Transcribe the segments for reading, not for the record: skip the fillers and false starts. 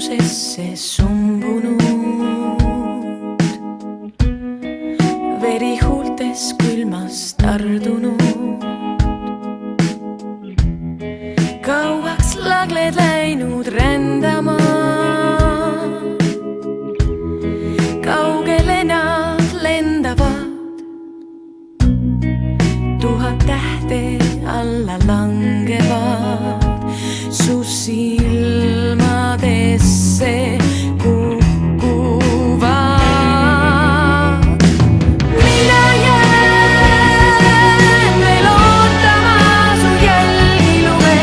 pimedusesse sumbunud. Veri huultes külmas tardunud. Kauaks lagled läinud rändama. Kaugele nad lendavad. 1000 tähte alla langevad su silmadesse kukkuvad. Mina jään veel ootama su jälgi luge.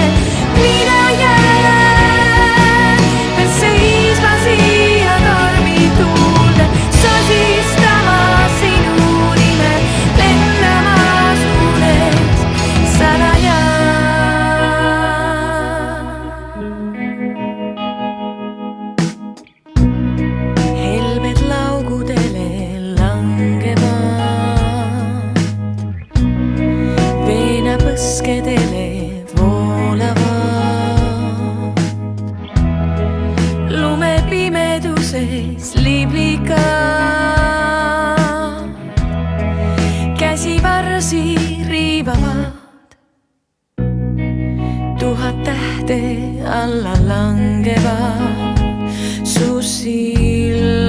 Mina jään veel seisma siia tormituulde, sosistama sinu nime, lennama suunes salaja. Helmed laugudele langevad, veenapõskedele voolavad. Lumepimeduses liblikad käsivarsi riivavad. 1000 tähte alla langevad su silmadesse